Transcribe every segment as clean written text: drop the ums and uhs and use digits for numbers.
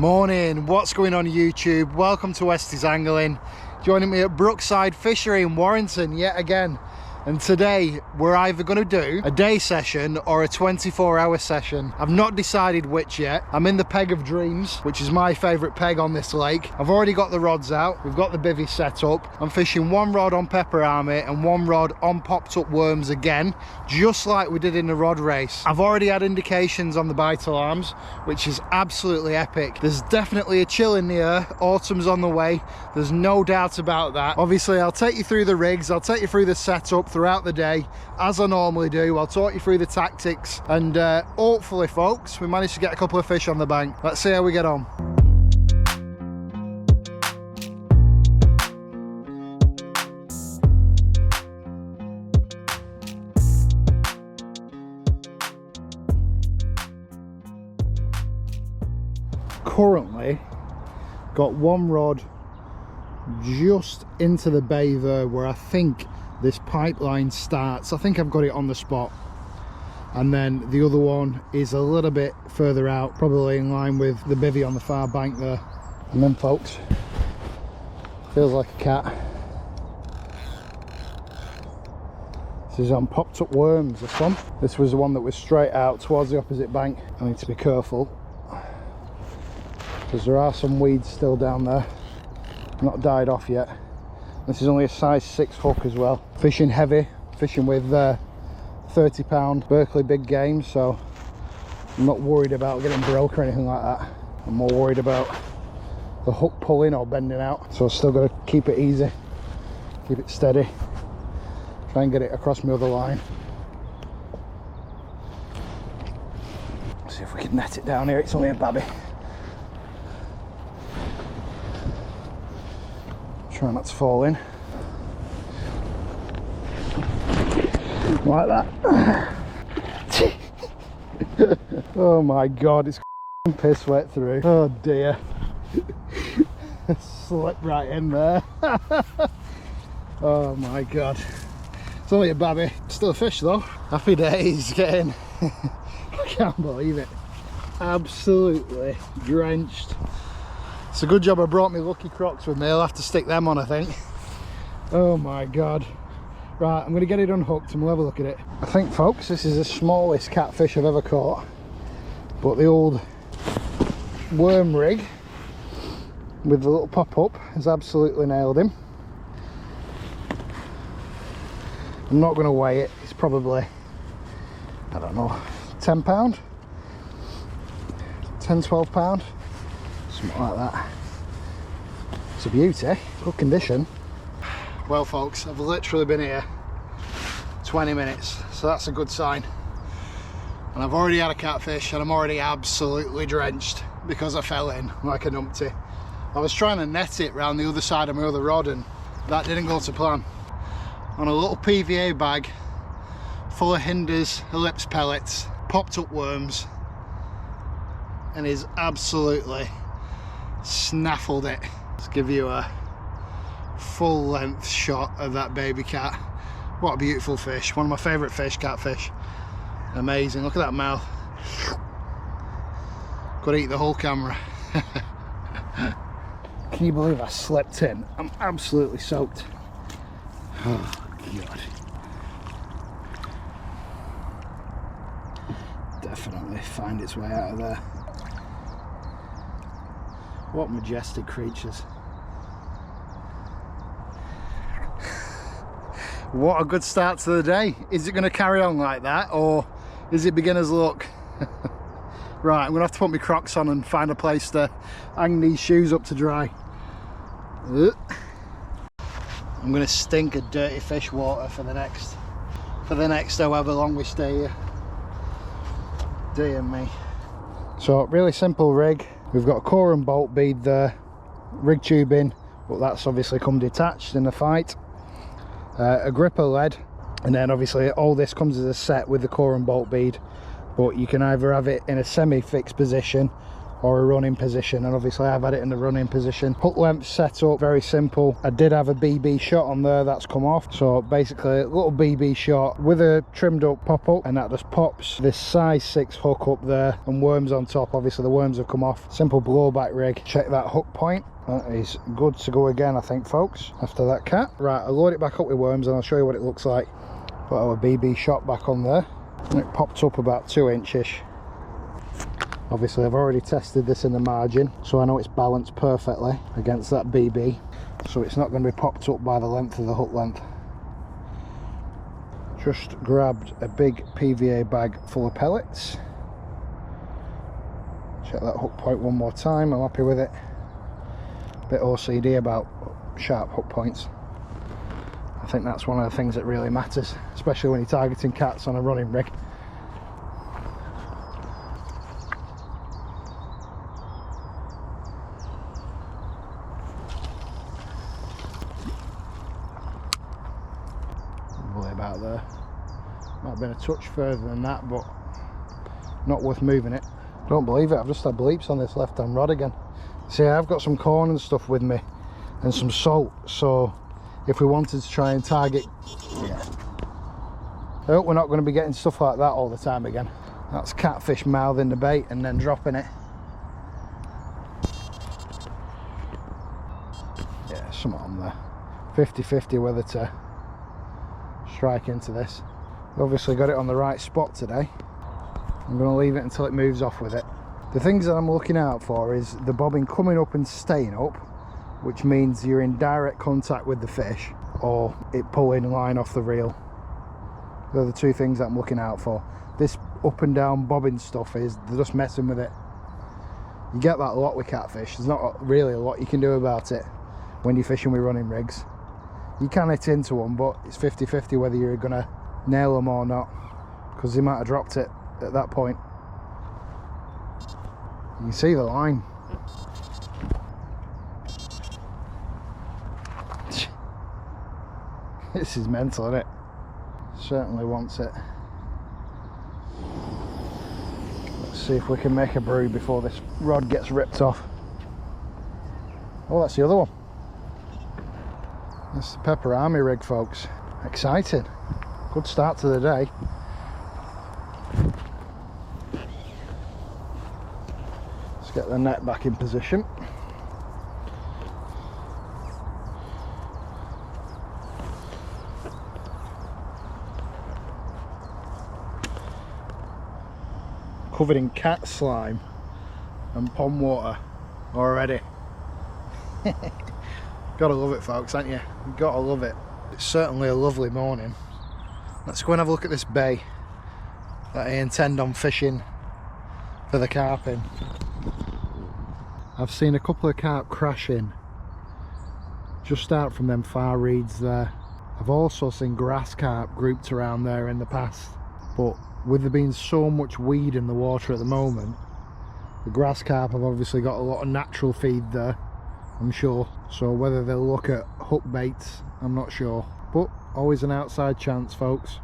Morning, what's going on YouTube? Welcome to Westies Angling. Joining me at Brookside Fishery in Warrington yet again. And today we're either going to do a day session or a 24-hour session. I've not decided which yet. I'm in the peg of dreams, which is my favourite peg on this lake. I've already got the rods out. We've got the bivvy set up. I'm fishing one rod on pepper army and one rod on popped up worms again, just like we did in the rod race. I've already had indications on the bite alarms, which is absolutely epic. There's definitely a chill in the air. Autumn's on the way. There's no doubt about that. Obviously, I'll take you through the rigs. I'll take you through the setup throughout the day, as I normally do. I'll talk you through the tactics, and hopefully, folks, we managed to get a couple of fish on the bank. Let's see how we get on. Currently got one rod just into the bay there where I think this pipeline starts. I think I've got it on the spot, and then the other one is a little bit further out, probably in line with the bivvy on the far bank there. And then, folks, feels like a cat. This is on popped up worms, this one. This was the one that was straight out towards the opposite bank. I need to be careful because there are some weeds still down there, not died off yet. This is only a size 6 hook as well. Fishing heavy, fishing with 30-pound Berkeley big game, so I'm not worried about getting broke or anything like that. I'm more worried about the hook pulling or bending out. So I've still got to keep it easy, keep it steady, try and get it across my other line. See if we can net it down here. It's only a babby. Try not to fall in. Like that. Oh my god, it's piss wet through. Oh dear. Slipped right in there. Oh my god. It's only a babby. Still a fish though. Happy days getting. I can't believe it. Absolutely drenched. It's a good job I brought my Lucky Crocs with me. I'll have to stick them on, I think. Oh my god. Right, I'm going to get it unhooked and we'll have a look at it. I think, folks, this is the smallest catfish I've ever caught. But the old worm rig with the little pop-up has absolutely nailed him. I'm not going to weigh it. It's probably, I don't know, 10 pound? 10, 12 pound? Something like that. It's a beauty, good condition. Well, folks, I've literally been here 20 minutes, so that's a good sign. And I've already had a catfish and I'm already absolutely drenched because I fell in like a numpty. I was trying to net it round the other side of my other rod and that didn't go to plan. On a little PVA bag full of hinders, ellipse pellets, popped up worms, and is absolutely snaffled it. Let's give you a full length shot of that baby cat. What a beautiful fish. One of my favourite fish, catfish. Amazing. Look at that mouth. Could eat the whole camera. Can you believe I slept in? I'm absolutely soaked. Oh god. Definitely find its way out of there. What majestic creatures. What a good start to the day. Is it going to carry on like that, or is it beginner's luck? Right, I'm going to have to put my Crocs on and find a place to hang these shoes up to dry. I'm going to stink of dirty fish water for the next however long we stay here. Dear me. So, really simple rig. We've got a core and bolt bead there, rig tubing, but that's obviously come detached in the fight. A gripper lead, and then obviously all this comes as a set with the core and bolt bead, but you can either have it in a semi-fixed position or a running position, and obviously I've had it in the running position. Hook length set up, very simple. I did have a BB shot on there, that's come off. So basically a little BB shot with a trimmed up pop up, and that just pops this size 6 hook up there and worms on top. Obviously the worms have come off. Simple blowback rig. Check that hook point. That is good to go again, I think, folks, after that cat. Right, I'll load it back up with worms and I'll show you what it looks like. Put our BB shot back on there, and it popped up about 2 inches. Obviously I've already tested this in the margin, so I know it's balanced perfectly against that BB, so it's not going to be popped up by the length of the hook length. Just grabbed a big PVA bag full of pellets. Check that hook point one more time, I'm happy with it. Bit OCD about sharp hook points. I think that's one of the things that really matters, especially when you're targeting cats on a running rig. Probably about there. Might have been a touch further than that, but not worth moving it. Don't believe it, I've just had bleeps on this left hand rod again. See, I've got some corn and stuff with me and some salt, so if we wanted to try and target, yeah, I hope we're not going to be getting stuff like that all the time again. That's catfish mouthing the bait and then dropping it. Yeah, something on there. 50-50 whether to strike into this. Obviously got it on the right spot today. I'm going to leave it until it moves off with it. The things that I'm looking out for is the bobbin coming up and staying up, which means you're in direct contact with the fish, or it pulling line off the reel. They're the two things that I'm looking out for. This up and down bobbin stuff is they're just messing with it. You get that a lot with catfish. There's not really a lot you can do about it when you're fishing with running rigs. You can hit into them, but it's 50-50 whether you're going to nail them or not, because they might have dropped it at that point. You can see the line. This is mental, isn't it? Certainly wants it. Let's see if we can make a brew before this rod gets ripped off. Oh, that's the other one. That's the Pepper Army rig, folks. Exciting. Good start to the day. Let's get the net back in position. Covered in cat slime and pond water already. Gotta love it, folks, ain't you? Gotta love it. It's certainly a lovely morning. Let's go and have a look at this bay that I intend on fishing for the carp in. I've seen a couple of carp crashing just out from them far reeds there. I've also seen grass carp grouped around there in the past, but with there being so much weed in the water at the moment, the grass carp have obviously got a lot of natural feed there, I'm sure. So whether they'll look at hook baits, I'm not sure, but always an outside chance, folks.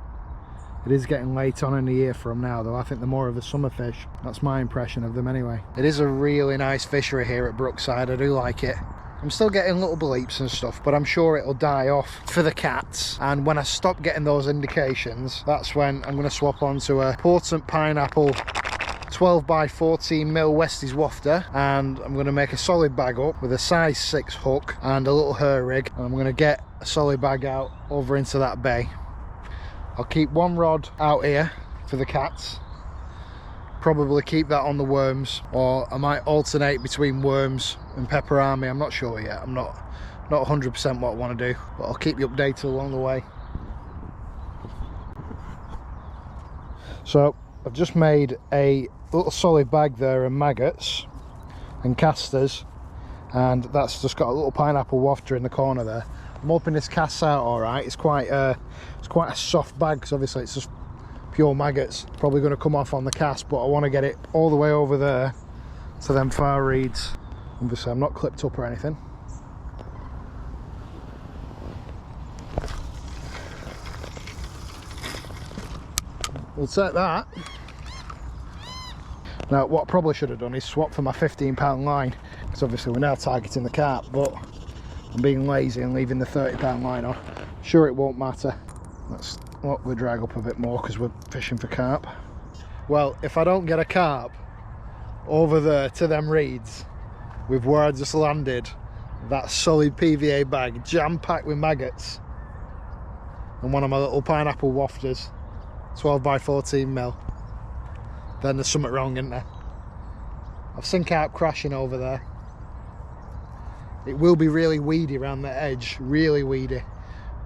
It is getting late on in the year for them now, though. I think they're more of a summer fish. That's my impression of them anyway. It is a really nice fishery here at Brookside. I do like it. I'm still getting little bleeps and stuff, but I'm sure it'll die off for the cats. And when I stop getting those indications, that's when I'm going to swap onto a Portent Pineapple 12x14mm Westies wafter, and I'm going to make a solid bag up with a size 6 hook and a little hair rig, and I'm going to get a solid bag out over into that bay. I'll keep one rod out here for the cats, probably keep that on the worms, or I might alternate between worms and Pepper Army. I'm not sure yet. I'm not 100% what I want to do, but I'll keep you updated along the way. So I've just made a little solid bag there of maggots and casters, and that's just got a little pineapple wafter in the corner there. I'm hoping this casts out all right. It's quite a soft bag, because obviously it's just pure maggots. Probably going to come off on the cast, but I want to get it all the way over there to them far reeds. Obviously I'm not clipped up or anything. We'll take that. Now what I probably should have done is swap for my 15-pound line, because obviously we're now targeting the carp, but I'm being lazy and leaving the 30-pound line on. Sure, it won't matter. Let's lock the drag up a bit more because we're fishing for carp. Well, if I don't get a carp over there to them reeds with where I just landed, that solid PVA bag jam-packed with maggots, and one of my little pineapple wafters, 12 by 14 mil, then there's something wrong, isn't there? I've seen carp crashing over there. It will be really weedy around the edge, really weedy,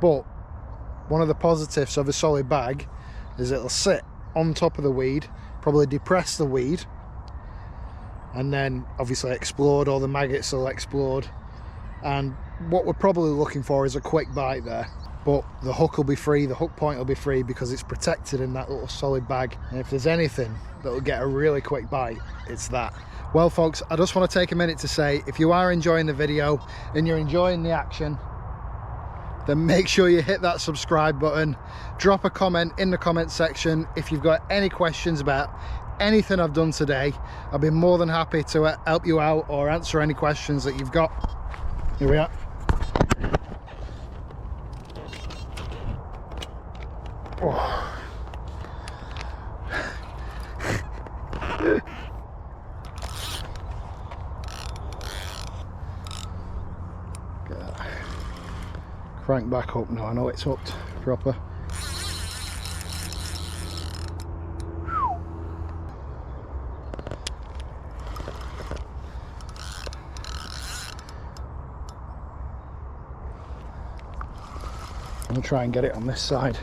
but one of the positives of a solid bag is it'll sit on top of the weed, probably depress the weed, and then obviously explode. All the maggots will explode, and what we're probably looking for is a quick bite there, but the hook will be free, the hook point will be free because it's protected in that little solid bag. And if there's anything that will get a really quick bite, it's that. Well folks, I just want to take a minute to say, if you are enjoying the video and you're enjoying the action, then make sure you hit that subscribe button. Drop a comment in the comment section if you've got any questions about anything I've done today. I'll be more than happy to help you out or answer any questions that you've got. Here we are. Oh. Crank back up now, I know it's hooked proper. I'm gonna try and get it on this side.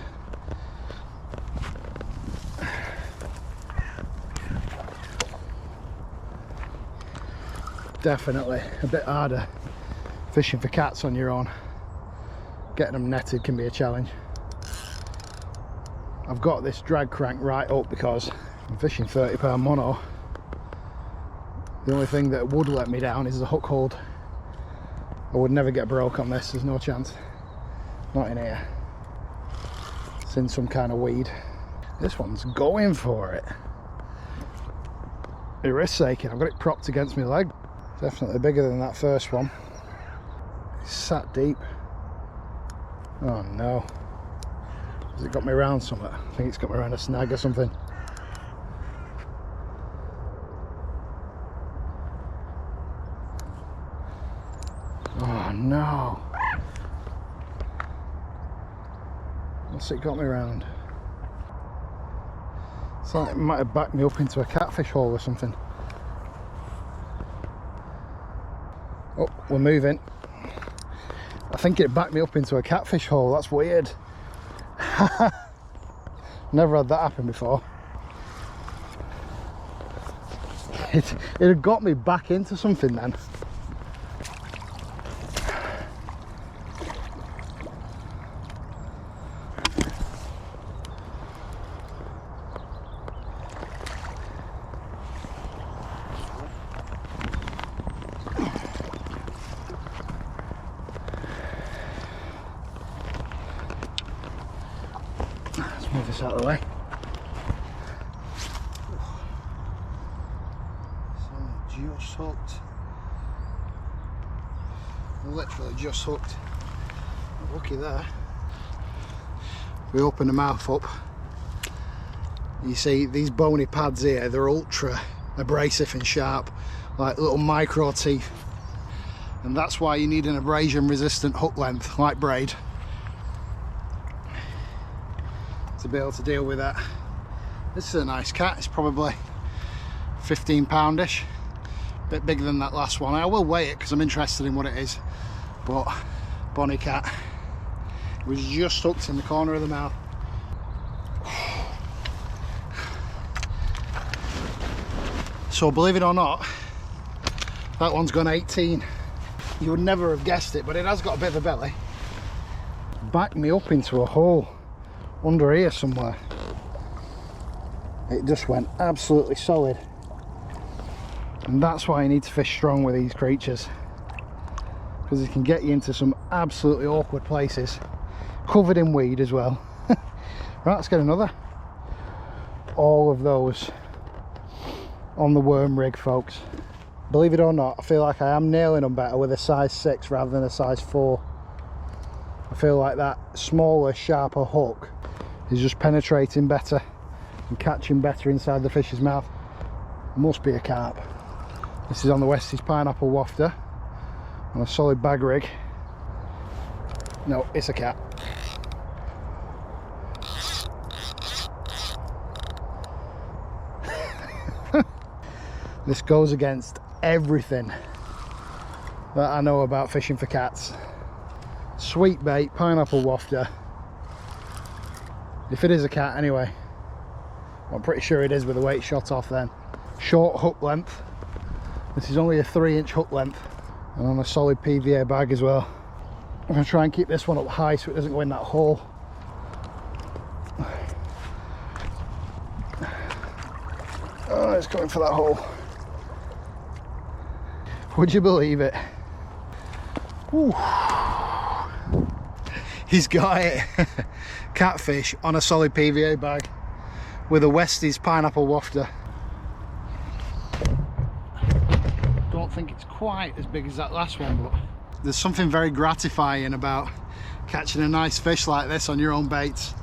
Definitely a bit harder fishing for cats on your own. Getting them netted can be a challenge. I've got this drag crank right up because I'm fishing 30-pound mono. The only thing that would let me down is the hook hold. I would never get broke on this, there's no chance. Not in here. It's in some kind of weed. This one's going for it. My wrist's aching, I've got it propped against my leg. Definitely bigger than that first one. It's sat deep. Oh no. Has it got me around something? I think it's got me around a snag or something. Oh no. What's it got me around? It's like it might have backed me up into a catfish hole or something. Oh, we're moving. I think it backed me up into a catfish hole. That's weird. Never had that happen before. It had got me back into something then. Move this out of the way. So just hooked. Literally just hooked. Lucky there. We open the mouth up. You see these bony pads here, they're ultra abrasive and sharp, like little micro teeth. And that's why you need an abrasion resistant hook length like braid to be able to deal with that. This is a nice cat. It's probably 15 poundish, a bit bigger than that last one. I will weigh it because I'm interested in what it is, but bonny cat. It was just hooked in the corner of the mouth. So believe it or not, that one's gone 18. You would never have guessed it, but it has got a bit of a belly. Backed me up into a hole under here somewhere. It just went absolutely solid, and that's why you need to fish strong with these creatures, because it can get you into some absolutely awkward places, covered in weed as well. Right, let's get another. All of those on the worm rig, folks. Believe it or not, I feel like I am nailing them better with a size 6 rather than a size 4. I feel like that smaller, sharper hook is just penetrating better and catching better inside the fish's mouth. Must be a carp. This is on the Westies pineapple wafter on a solid bag rig. No, it's a cat. This goes against everything that I know about fishing for cats. Sweet bait, pineapple wafter. If it is a cat anyway. I'm pretty sure it is with the weight shot off then. Short hook length. This is only a 3-inch hook length. And on a solid PVA bag as well. I'm going to try and keep this one up high so it doesn't go in that hole. Oh, it's going for that hole. Would you believe it? Ooh. He's got it. Catfish on a solid PVA bag with a Westies pineapple wafter. Don't think it's quite as big as that last one, but there's something very gratifying about catching a nice fish like this on your own baits.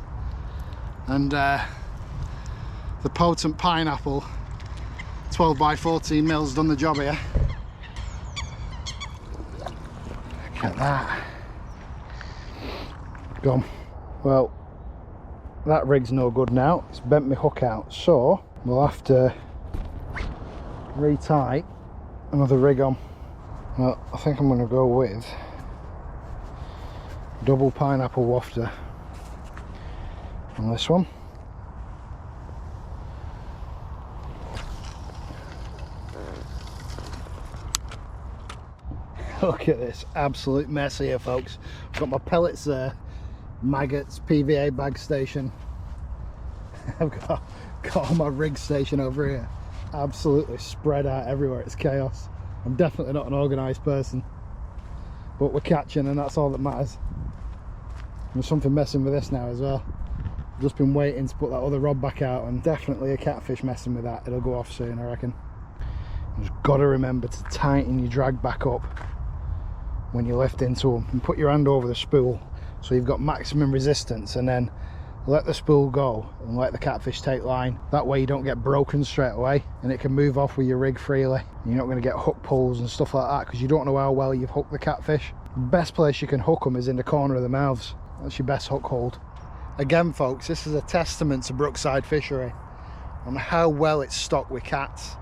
And the potent pineapple 12 by 14 mils done the job here. Look at that. Gone. Well, that rig's no good now. It's bent my hook out, so we'll have to retie another rig on. Well, I think I'm going to go with double pineapple wafter on this one. Look at this absolute mess here, folks. I've got my pellets there, maggots, PVA bag station. I've got all my rig station over here. Absolutely spread out everywhere. It's chaos. I'm definitely not an organised person, but we're catching and that's all that matters. There's something messing with this now as well. I've just been waiting to put that other rod back out, and definitely a catfish messing with that. It'll go off soon, I reckon. You've just got to remember to tighten your drag back up when you lift into them, and put your hand over the spool so you've got maximum resistance, and then let the spool go and let the catfish take line. That way you don't get broken straight away and it can move off with your rig freely. You're not going to get hook pulls and stuff like that because you don't know how well you've hooked the catfish. The best place you can hook them is in the corner of the mouths. That's your best hook hold. Again, folks, this is a testament to Brookside fishery on how well it's stocked with cats.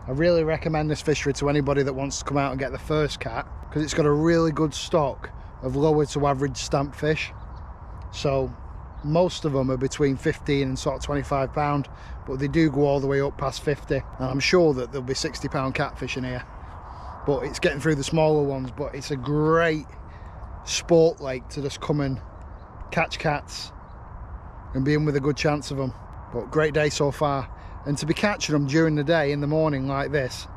I really recommend this fishery to anybody that wants to come out and get the first cat, because it's got a really good stock of lower to average stamp fish. So most of them are between 15 and sort of 25 pound, but they do go all the way up past 50, and I'm sure that there'll be 60 pound catfish in here, but it's getting through the smaller ones. But it's a great sport lake to just come and catch cats and be in with a good chance of them. But great day so far, and to be catching them during the day in the morning like this.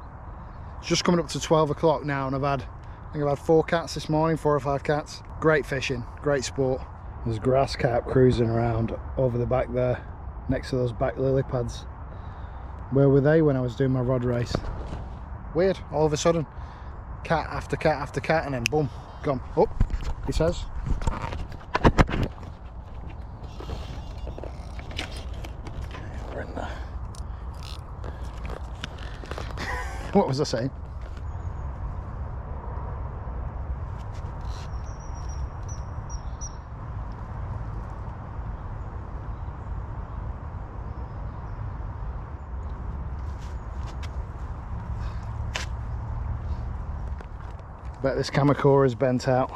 It's just coming up to 12 o'clock now, and I think I've had 4 cats this morning, 4 or 5 cats. Great fishing, great sport. There's grass carp cruising around over the back there, next to those back lily pads. Where were they when I was doing my rod race? Weird, all of a sudden, cat after cat after cat, and then boom, gone. Oh, he says. We're in there. What was I saying? Bet this Kamakura is bent out.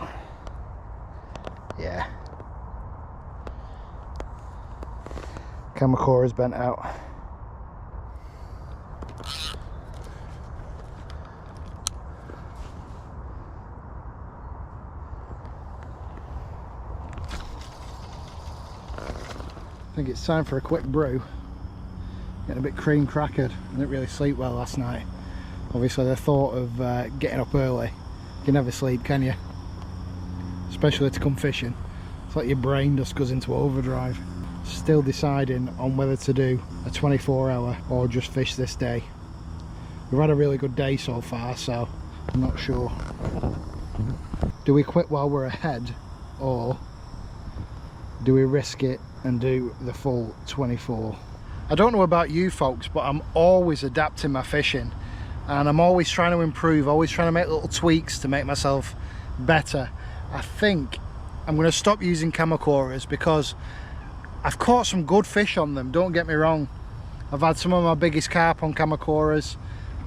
Yeah. Kamakura is bent out. I think it's time for a quick brew. Getting a bit cream crackered. I didn't really sleep well last night. Obviously the thought of getting up early, you can never sleep, can you? Especially to come fishing. It's like your brain just goes into overdrive. Still deciding on whether to do a 24-hour or just fish this day. We've had a really good day so far, so I'm not sure. Do we quit while we're ahead, or do we risk it and do the full 24? I don't know about you folks, but I'm always adapting my fishing, and I'm always trying to improve, always trying to make little tweaks to make myself better. I think I'm going to stop using camacoras because I've caught some good fish on them, don't get me wrong. I've had some of my biggest carp on camacoras.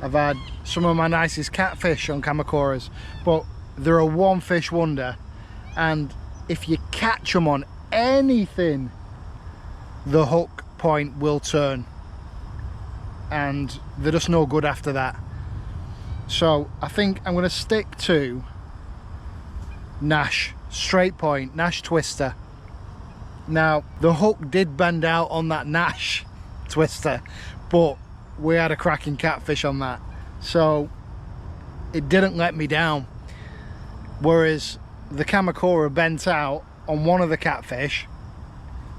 I've had some of my nicest catfish on camacoras, but they're a one fish wonder, and if you catch them on anything, the hook point will turn and they're just no good after that. So I think I'm going to stick to Nash straight point, Nash twister. Now the hook did bend out on that Nash twister, but we had a cracking catfish on that, so it didn't let me down. Whereas the Kamakura bent out on one of the catfish,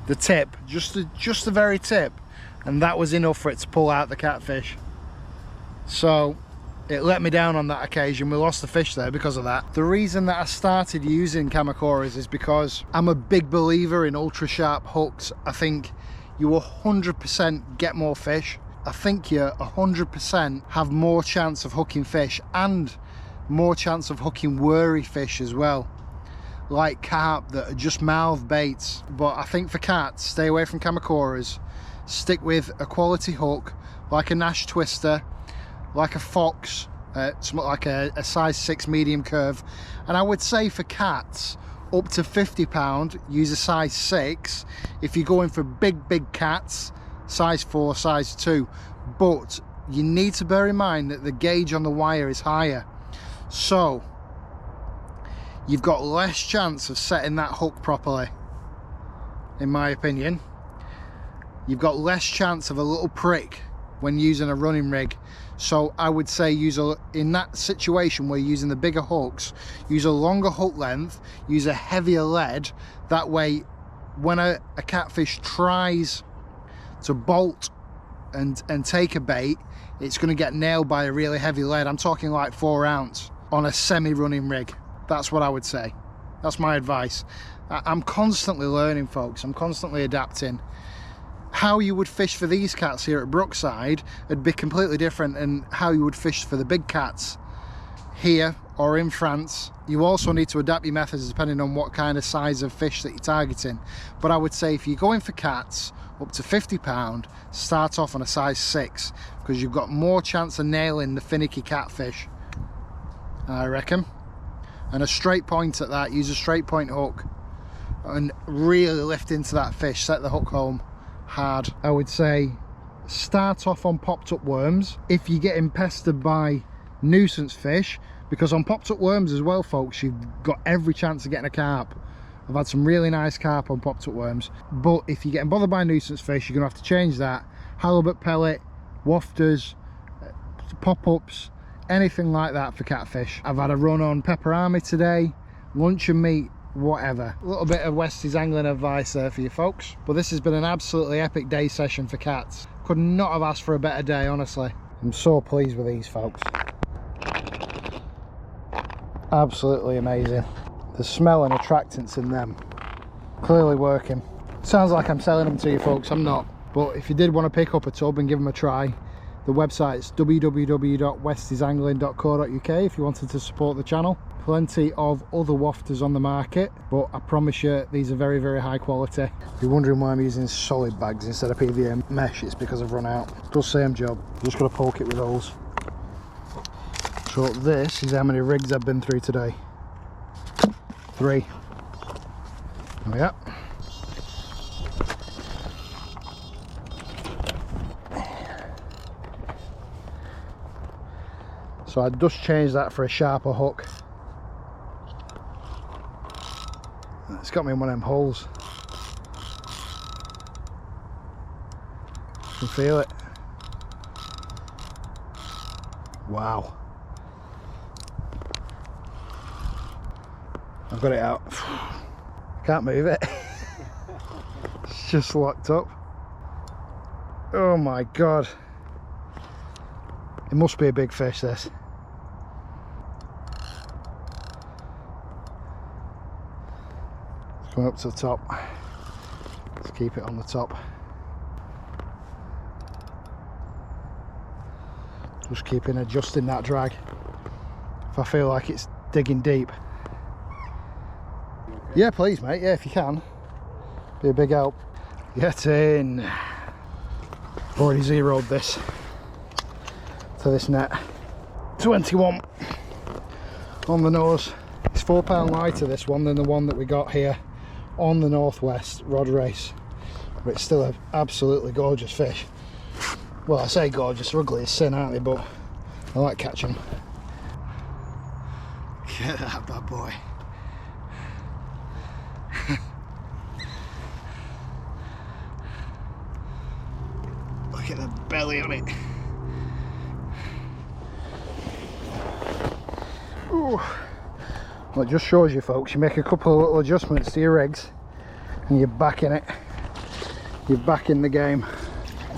the tip, just the very tip, and that was enough for it to pull out the catfish. So it let me down on that occasion. We lost the fish there because of that. The reason that I started using Kamakuras is because I'm a big believer in ultra sharp hooks. I think you 100% get more fish. I think you 100% have more chance of hooking fish, and more chance of hooking worry fish as well, like carp that are just mouth baits. But I think for cats, stay away from Kamakuras, stick with a quality hook like a Nash twister, like a Fox, like a size 6 medium curve. And I would say for cats up to 50 pound, use a size 6. If you're going for big cats, size 4, size 2. But you need to bear in mind that the gauge on the wire is higher, so you've got less chance of setting that hook properly. In my opinion, you've got less chance of a little prick when using a running rig. So I would say in that situation where you're using the bigger hooks, use a longer hook length, use a heavier lead. That way when a catfish tries to bolt and take a bait, it's going to get nailed by a really heavy lead. I'm talking like 4 ounce on a semi-running rig. That's what I would say. That's my advice. I'm constantly learning, folks. I'm constantly adapting. How you would fish for these cats here at Brookside would be completely different than how you would fish for the big cats here or in France. You also need to adapt your methods depending on what kind of size of fish that you're targeting. But I would say if you're going for cats up to 50 pound, start off on a size 6, because you've got more chance of nailing the finicky catfish, I reckon. And a straight point at that. Use a straight point hook and really lift into that fish, set the hook home hard. I would say start off on popped up worms if you're getting pestered by nuisance fish, because on popped up worms as well, folks, you've got every chance of getting a carp. I've had some really nice carp on popped up worms. But if you're getting bothered by nuisance fish, you're gonna have to change that. Halibut pellet, wafters, pop-ups, anything like that for catfish. I've had a run on pepper army today, luncheon meat, whatever. A little bit of Westies angling advice there for you folks. But this has been an absolutely epic day session for cats. Could not have asked for a better day, honestly. I'm so pleased with these folks. Absolutely amazing. The smell and attractants in them, clearly working. Sounds like I'm selling them to you folks, I'm not. But if you did want to pick up a tub and give them a try, the website's www.westiesangling.co.uk if you wanted to support the channel. Plenty of other wafters on the market, but I promise you these are very, very high quality. If you're wondering why I'm using solid bags instead of PVA mesh, it's because I've run out. Does same job, just got to poke it with holes. So this is how many rigs I've been through today. 3. There we are. So I just changed that for a sharper hook. It's got me in one of them holes. You can feel it. Wow. I've got it out. I can't move it. It's just locked up. Oh my god. It must be a big fish, this. It's going up to the top. Let's keep it on the top. Just keeping adjusting that drag. If I feel like it's digging deep. Yeah, please, mate. Yeah, if you can. Be a big help. Get in. I've already zeroed this to this net. 21 on the nose. It's £4 lighter, this one, than the one that we got here on the Northwest rod race. But it's still an absolutely gorgeous fish. Well, I say gorgeous, they're ugly as sin, aren't they? But I like catching them. Get that bad boy. Look at the belly on it. Ooh. Well, it just shows you, folks, you make a couple of little adjustments to your rigs and you're back in it. You're back in the game.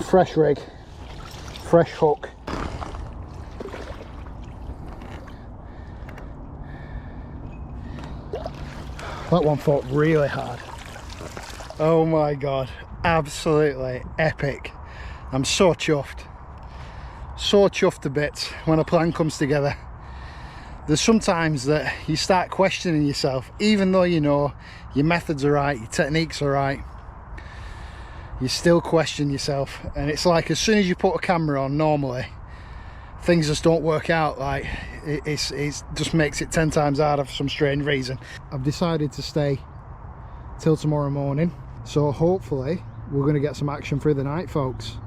Fresh rig, fresh hook. That one fought really hard. Oh my god, absolutely epic. I'm so chuffed to bits when a plan comes together. There's sometimes that you start questioning yourself, even though you know your methods are right, your techniques are right, you still question yourself. And it's like, as soon as you put a camera on, normally things just don't work out. Like it just makes it 10 times harder for some strange reason. I've decided to stay till tomorrow morning, so hopefully we're going to get some action through the night, folks.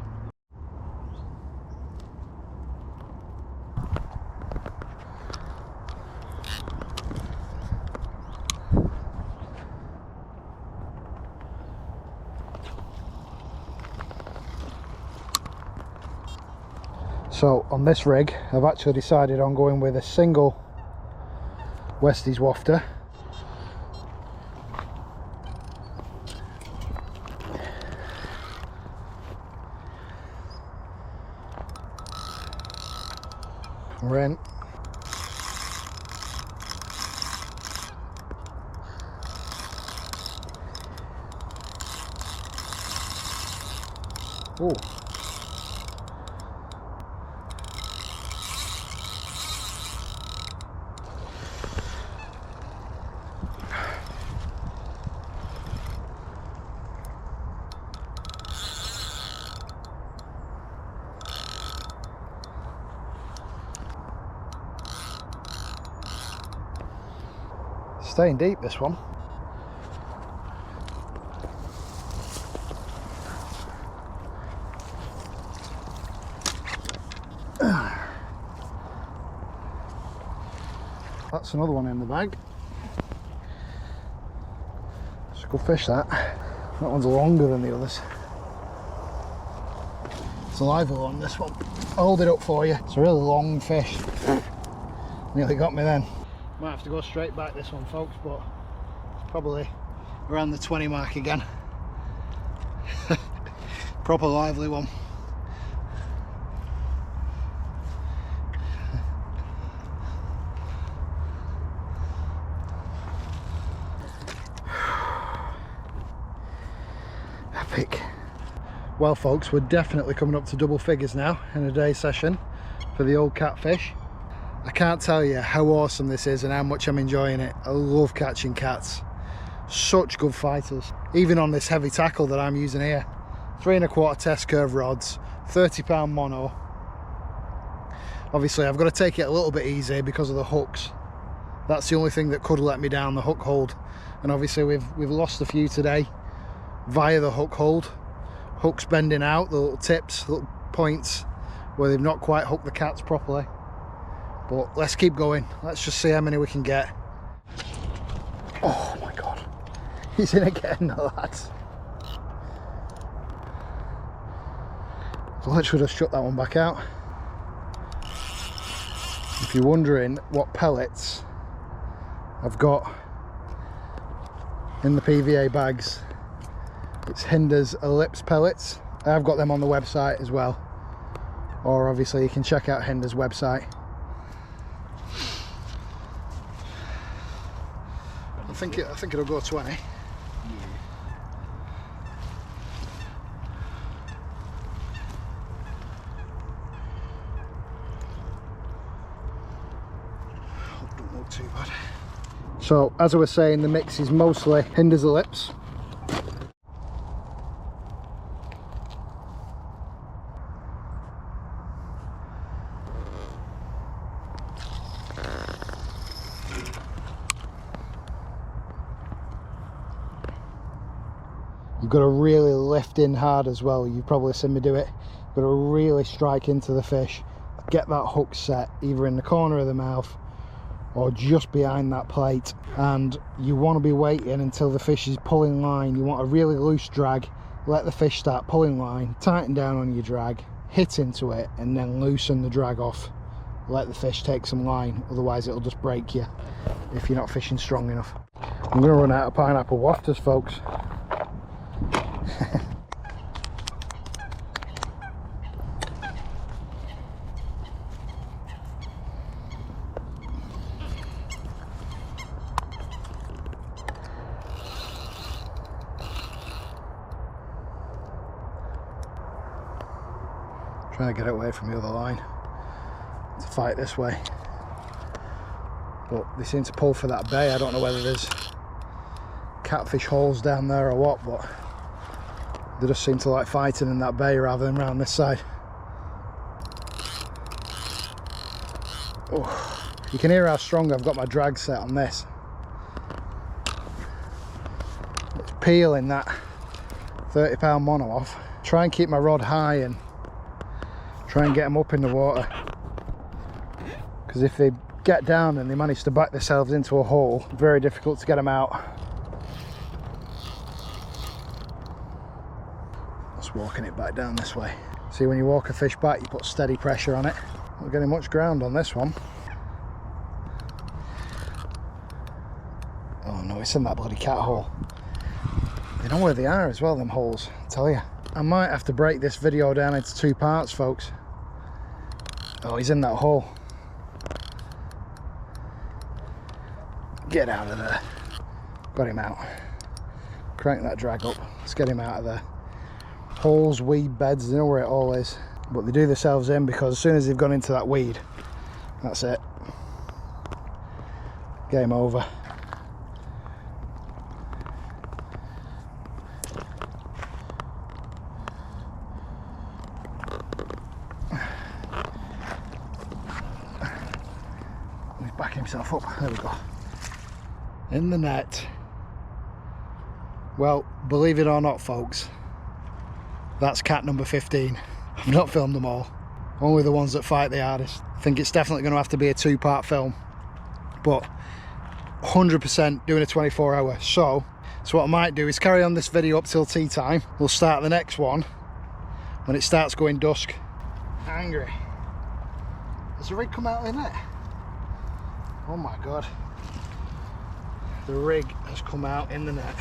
So on this rig, I've actually decided on going with a single Westies wafter. We're in. Oh. Staying deep, this one. That's another one in the bag. It's a good fish, that. That one's longer than the others. It's a lively one, this one. I'll hold it up for you. It's a really long fish. Nearly got me then. Might have to go straight back this one, folks, but it's probably around the 20 mark again. Proper lively one. Epic. Well, folks, we're definitely coming up to double figures now in a day session for the old catfish. I can't tell you how awesome this is and how much I'm enjoying it. I love catching cats. Such good fighters. Even on this heavy tackle that I'm using here. 3 1/4 test curve rods, 30 pound mono. Obviously I've got to take it a little bit easy because of the hooks. That's the only thing that could let me down, the hook hold. And obviously we've lost a few today via the hook hold. Hooks bending out, the little tips, little points where they've not quite hooked the cats properly. But let's keep going. Let's just see how many we can get. Oh my god. He's in again, lads. Literally just shut that one back out. If you're wondering what pellets I've got in the PVA bags, It's Hinder's Ellipse pellets. I've got them on the website as well, or obviously you can check out Hinder's website. I think it'll go 20. Don't look too bad. So as I was saying, the mix is mostly Hinder's Ellipse. You've got to really lift in hard as well. You've probably seen me do it. You've got to really strike into the fish, get that hook set either in the corner of the mouth or just behind that plate, and you want to be waiting until the fish is pulling line. You want a really loose drag, let the fish start pulling line, tighten down on your drag, hit into it, and then loosen the drag off. Let the fish take some line, otherwise it'll just break you if you're not fishing strong enough. I'm going to run out of pineapple wafters, folks. Trying to get away from the other line to fight this way, but they seem to pull for that bay. I don't know whether there's catfish holes down there or what, but they just seem to like fighting in that bay rather than around this side. Oh, you can hear how strong I've got my drag set on this. It's peeling that 30-pound mono off. Try and keep my rod high and try and get them up in the water, because if they get down and they manage to back themselves into a hole, very difficult to get them out. Just walking it back down this way. See, when you walk a fish back, you put steady pressure on it. Not getting much ground on this one. Oh no, it's in that bloody cat hole. They know where they are as well, them holes, I tell you. I might have to break this video down into 2 parts, folks. Oh, he's in that hole. Get out of there. Got him out. Crank that drag up. Let's get him out of there. Holes, weed beds, they know where it all is. But they do themselves in, because as soon as they've gone into that weed, that's it. Game over. Back himself up. There we go. In the net. Well, believe it or not, folks, that's cat number 15. I've not filmed them all, only the ones that fight the hardest. I think it's definitely going to have to be a 2-part film, but 100% doing a 24-hour. So what I might do is carry on this video up till tea time. We'll start the next one when it starts going dusk. Angry. Has the rig come out of the net? Oh my god, the rig has come out in the net.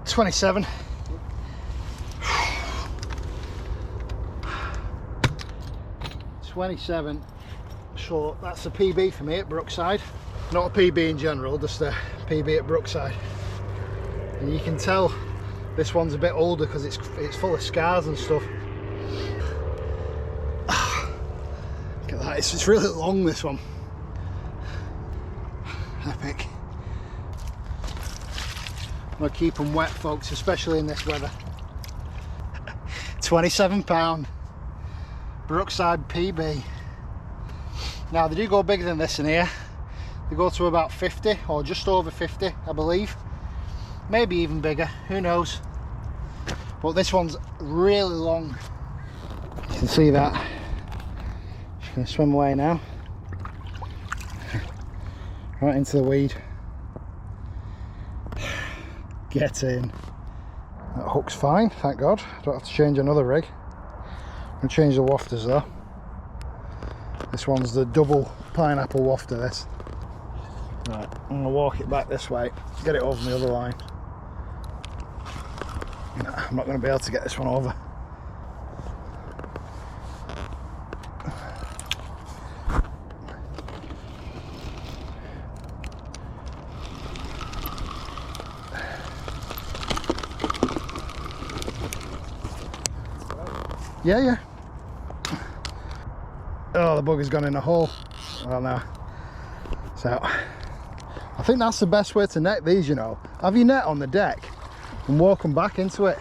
$27. $27. So that's a PB for me at Brookside. Not a PB in general, just a PB at Brookside. And you can tell this one's a bit older because it's full of scars and stuff. Look at that, it's really long, this one. Epic. I'm gonna keep them wet, folks, especially in this weather. £27 Brookside PB. Now they do go bigger than this in here. They go to about 50 or just over 50, I believe. Maybe even bigger, who knows. But this one's really long. You can see that. Just gonna swim away now. Right into the weed. Get in. That hook's fine, thank God. Don't have to change another rig. I'll change the wafters though. This one's the double pineapple wafter, this. Right, I'm going to walk it back this way, get it over the other line. Nah, I'm not going to be able to get this one over. Yeah. Oh, the bugger's gone in the hole. Oh no. So, I think that's the best way to net these, you know. Have your net on the deck and walk them back into it.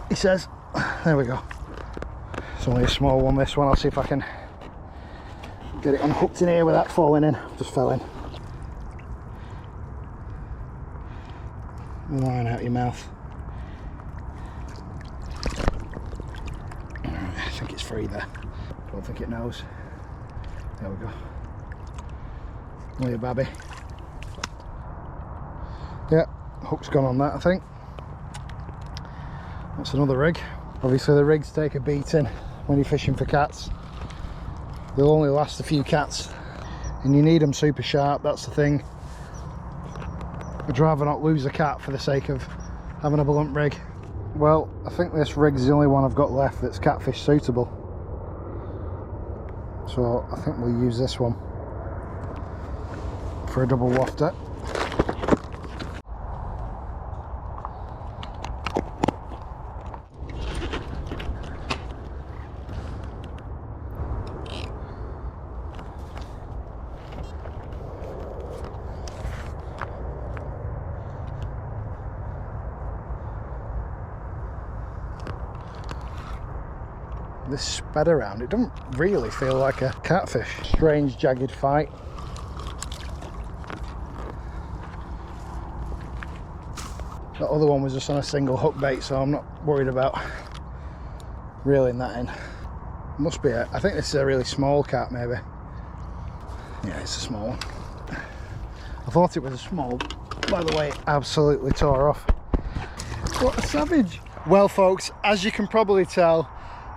He says, there we go. It's only a small one, this one. I'll see if I can get it unhooked in here without falling in. Just fell in. Line out your mouth. I think it's free there. Don't think it knows. There we go. Only a babby. Yeah, hook's gone on that, I think. That's another rig. Obviously the rigs take a beating when you're fishing for cats. They'll only last a few cats and you need them super sharp, that's the thing. I'd rather not lose a cat for the sake of having a blunt rig. Well, I think this rig's the only one I've got left that's catfish suitable. So I think we'll use this one for a double wafter. This sped around, it doesn't really feel like a catfish. Strange jagged fight. That other one was just on a single hook bait, so I'm not worried about reeling that in. Must be I think this is a really small cat maybe. Yeah, it's a small one. I thought it was a small, by the way, it absolutely tore off. What a savage. Well folks, as you can probably tell,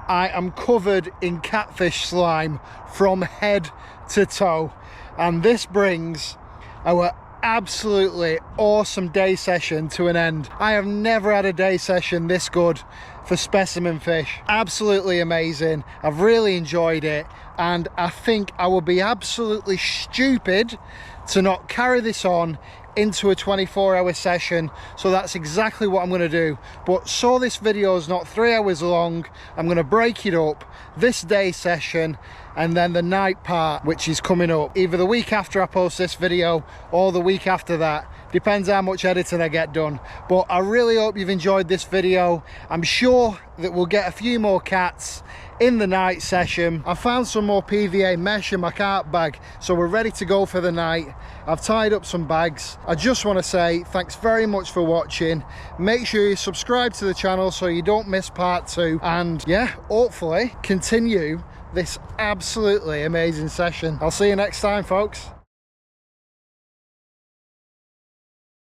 I am covered in catfish slime from head to toe, and this brings our absolutely awesome day session to an end. I have never had a day session this good for specimen fish. Absolutely amazing. I've really enjoyed it, and I think I would be absolutely stupid to not carry this on into a 24-hour session, so that's exactly what I'm going to do. But so this video is not 3 hours long, I'm going to break it up, this day session and then the night part, which is coming up either the week after I post this video or the week after that. Depends how much editing I get done. But I really hope you've enjoyed this video. I'm sure that we'll get a few more cats in the night session. I found some more PVA mesh in my carp bag, so we're ready to go for the night. I've tied up some bags. I just want to say thanks very much for watching. Make sure you subscribe to the channel so you don't miss part 2, and yeah, hopefully continue this absolutely amazing session. I'll see you next time, folks.